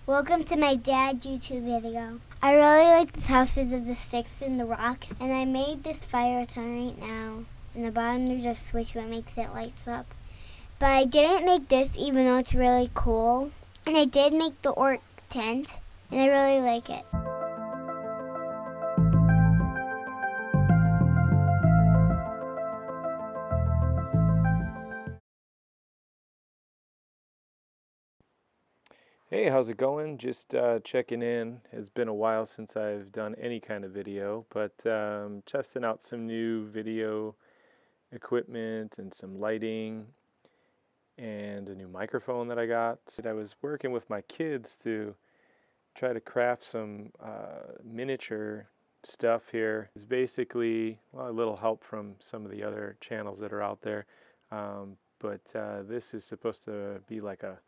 Welcome to my dad's YouTube video. I really like this house because of the sticks and the rocks, and I made this fire it's on right now. In the bottom there's a switch that makes it lights up. But I didn't make this even though it's really cool. And I did make the orc tent, and I really like it. Hey, how's it going? Just checking in. It's been a while since I've done any kind of video, but testing out some new video equipment and some lighting and a new microphone that I got. I was working with my kids to try to craft some miniature stuff here. It's basically a little help from some of the other channels that are out there, but this is supposed to be like a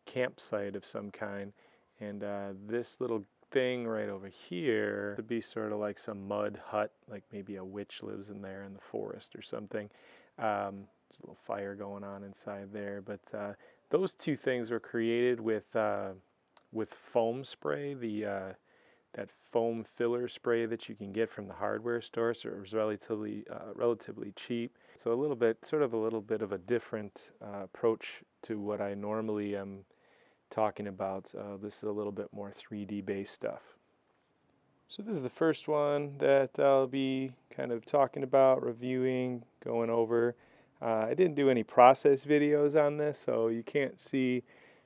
campsite of some kind, and this little thing right over here to be sort of like some mud hut, like maybe a witch lives in there in the forest or something. There's a little fire going on inside there, but those two things were created with foam spray, that foam filler spray that you can get from the hardware store. So it was relatively cheap. So a little bit of a different approach to what I normally am talking about. This is a little bit more 3D based stuff. So this is the first one that I'll be kind of talking about, reviewing, going over. I didn't do any process videos on this, so you can't see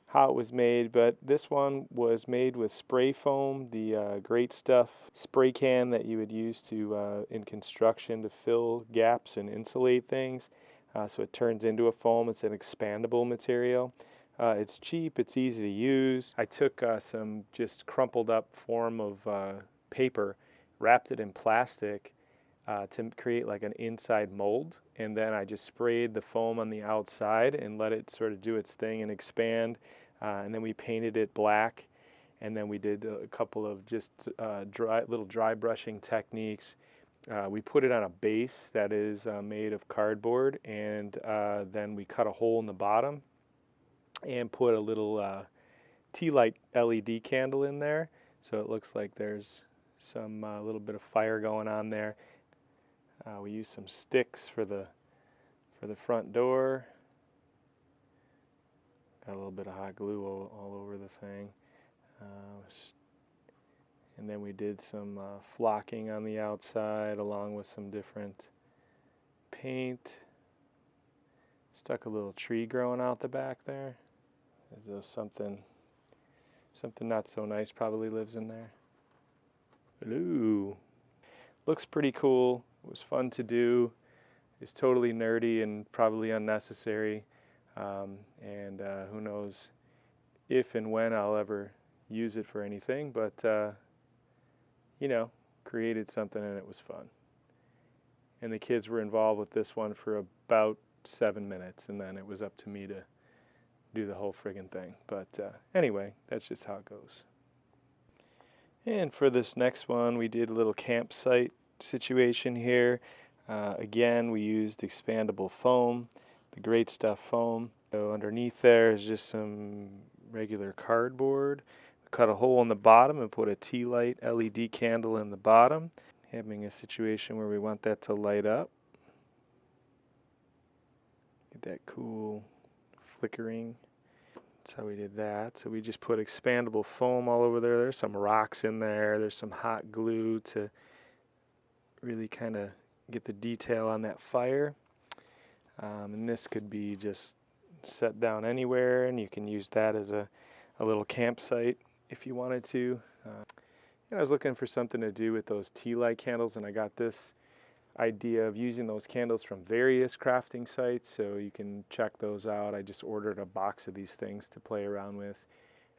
how it was made, but this one was made with spray foam, the Great Stuff spray can that you would use to in construction to fill gaps and insulate things. So it turns into a foam. It's an expandable material. It's cheap, it's easy to use. I took some just crumpled up form of paper, wrapped it in plastic to create like an inside mold, and then I just sprayed the foam on the outside and let it sort of do its thing and expand, and then we painted it black, and then we did a couple of just little dry brushing techniques. We put it on a base that is made of cardboard, and then we cut a hole in the bottom and put a little tea light LED candle in there, so it looks like there's some little bit of fire going on there. We used some sticks for the front door. Got a little bit of hot glue all over the thing, and then we did some flocking on the outside along with some different paint. Stuck a little tree growing out the back there. There's something not so nice probably lives in there. Hello. Looks pretty cool. It was fun to do. It's totally nerdy and probably unnecessary. And who knows if and when I'll ever use it for anything, but you know, created something and it was fun. And the kids were involved with this one for about 7 minutes, and then it was up to me to do the whole friggin' thing. But anyway, that's just how it goes. And for this next one, we did a little campsite situation here. Again, we used expandable foam, the Great Stuff foam. So underneath there is just some regular cardboard. We cut a hole in the bottom and put a tea light LED candle in the bottom, having a situation where we want that to light up. Get that cool flickering. That's how we did that. So we just put expandable foam all over there. There's some rocks in there. There's some hot glue to really kind of get the detail on that fire. And this could be just set down anywhere, and you can use that as a little campsite if you wanted to. I was looking for something to do with those tea light candles, and I got this idea of using those candles from various crafting sites, so you can check those out. I just ordered a box of these things to play around with,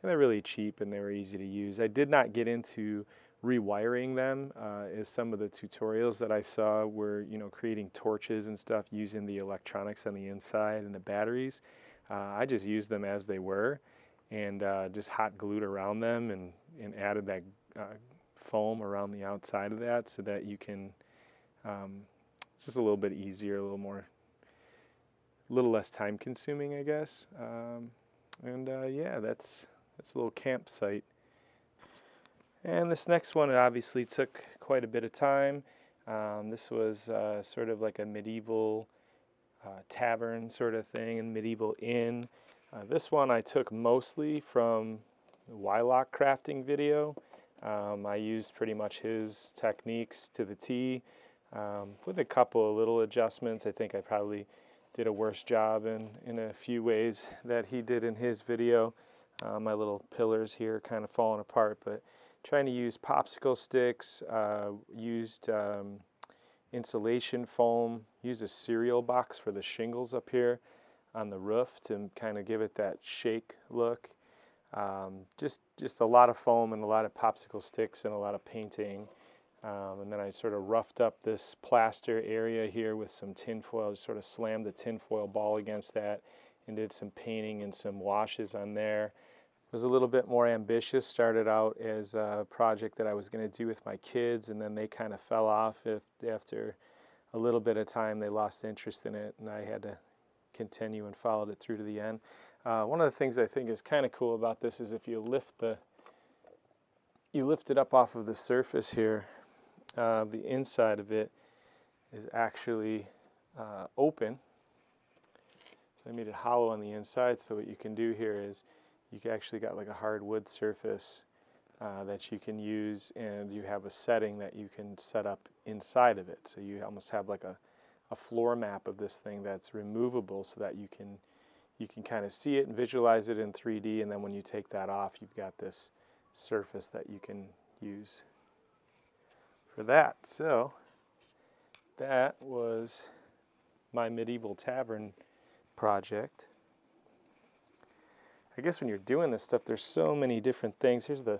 and they're really cheap and they were easy to use. I did not get into rewiring them, as some of the tutorials that I saw were, creating torches and stuff using the electronics on the inside and the batteries. I just used them as they were, and just hot glued around them and added that foam around the outside of that so that you can it's just a little bit easier, a little less time consuming, I guess. Yeah, that's It's a little campsite. And this next one, it obviously took quite a bit of time. This was sort of like a medieval tavern sort of thing, and medieval inn. This one I took mostly from the Wyloch crafting video. I used pretty much his techniques to the T, with a couple of little adjustments. I think I probably did a worse job in a few ways that he did in his video. My little pillars here kind of falling apart, but trying to use popsicle sticks, used insulation foam, used a cereal box for the shingles up here on the roof to kind of give it that shake look. Just a lot of foam and a lot of popsicle sticks and a lot of painting. And then I sort of roughed up this plaster area here with some tin foil. Just sort of slammed the tin foil ball against that and did some painting and some washes on there. It was a little bit more ambitious. Started out as a project that I was going to do with my kids, and then they kind of fell off after a little bit of time. They lost interest in it, and I had to continue and followed it through to the end. One of the things I think is kind of cool about this is if you lift it up off of the surface here, the inside of it is actually open. So I made it hollow on the inside, so what you can do here is you actually got like a hardwood surface that you can use, and you have a setting that you can set up inside of it. So you almost have like a floor map of this thing that's removable, so that you can kind of see it and visualize it in 3D, and then when you take that off, you've got this surface that you can use for that. So that was my medieval tavern project. I guess when you're doing this stuff, there's so many different things. Here's the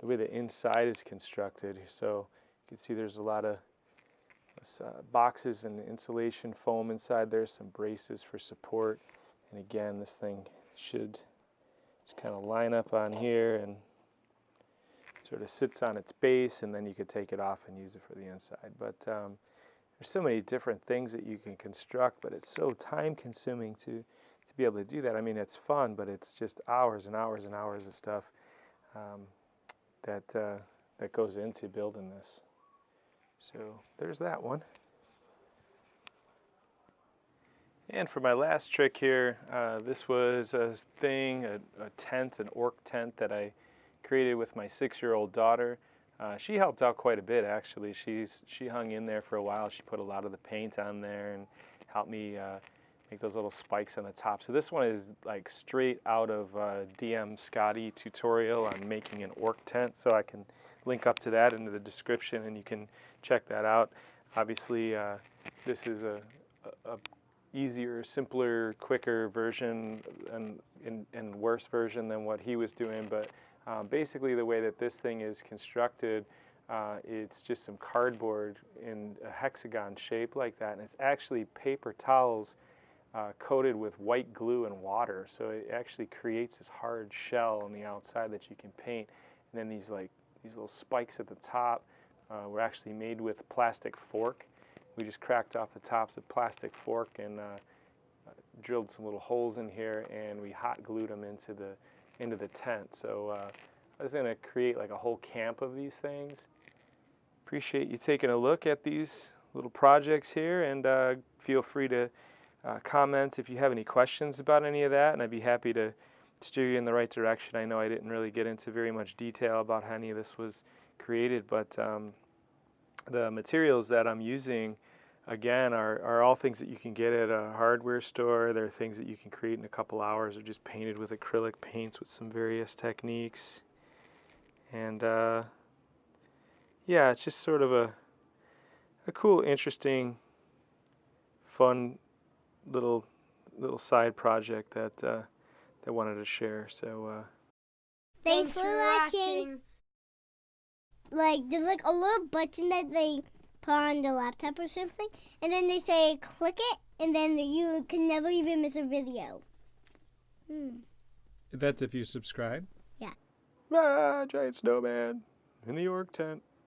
way the inside is constructed. So you can see there's a lot of boxes and insulation foam inside there, some braces for support. And again, this thing should just kind of line up on here and sort of sits on its base, and then you could take it off and use it for the inside. But there's so many different things that you can construct, but it's so time consuming to be able to do that. I mean, it's fun, but it's just hours and hours and hours of stuff that goes into building this. So there's that one. And for my last trick here, this was a tent, an orc tent that I created with my 6-year-old daughter. She helped out quite a bit, actually. She hung in there for a while. She put a lot of the paint on there and helped me make those little spikes on the top. So this one is like straight out of DM Scotty tutorial on making an orc tent. So I can link up to that in the description, and you can check that out. Obviously, this is a easier, simpler, quicker version and worse version than what he was doing. But basically, the way that this thing is constructed, it's just some cardboard in a hexagon shape like that, and it's actually paper towels coated with white glue and water. So it actually creates this hard shell on the outside that you can paint. And then these little spikes at the top were actually made with plastic fork. We just cracked off the tops of plastic fork and drilled some little holes in here, and we hot glued them into the tent. So I was going to create like a whole camp of these things. Appreciate you taking a look at these little projects here, and feel free to comment if you have any questions about any of that, and I'd be happy to steer you in the right direction. I know I didn't really get into very much detail about how any of this was created, but the materials that I'm using, again, are all things that you can get at a hardware store. They're things that you can create in a couple hours, or just painted with acrylic paints with some various techniques. And yeah, it's just sort of a cool, interesting, fun little side project that I wanted to share. So Thanks for watching. Like, there's like a little button that they put on the laptop or something, and then they say click it, and then you can never even miss a video. That's if you subscribe. Yeah. Giant snowman in the orc tent.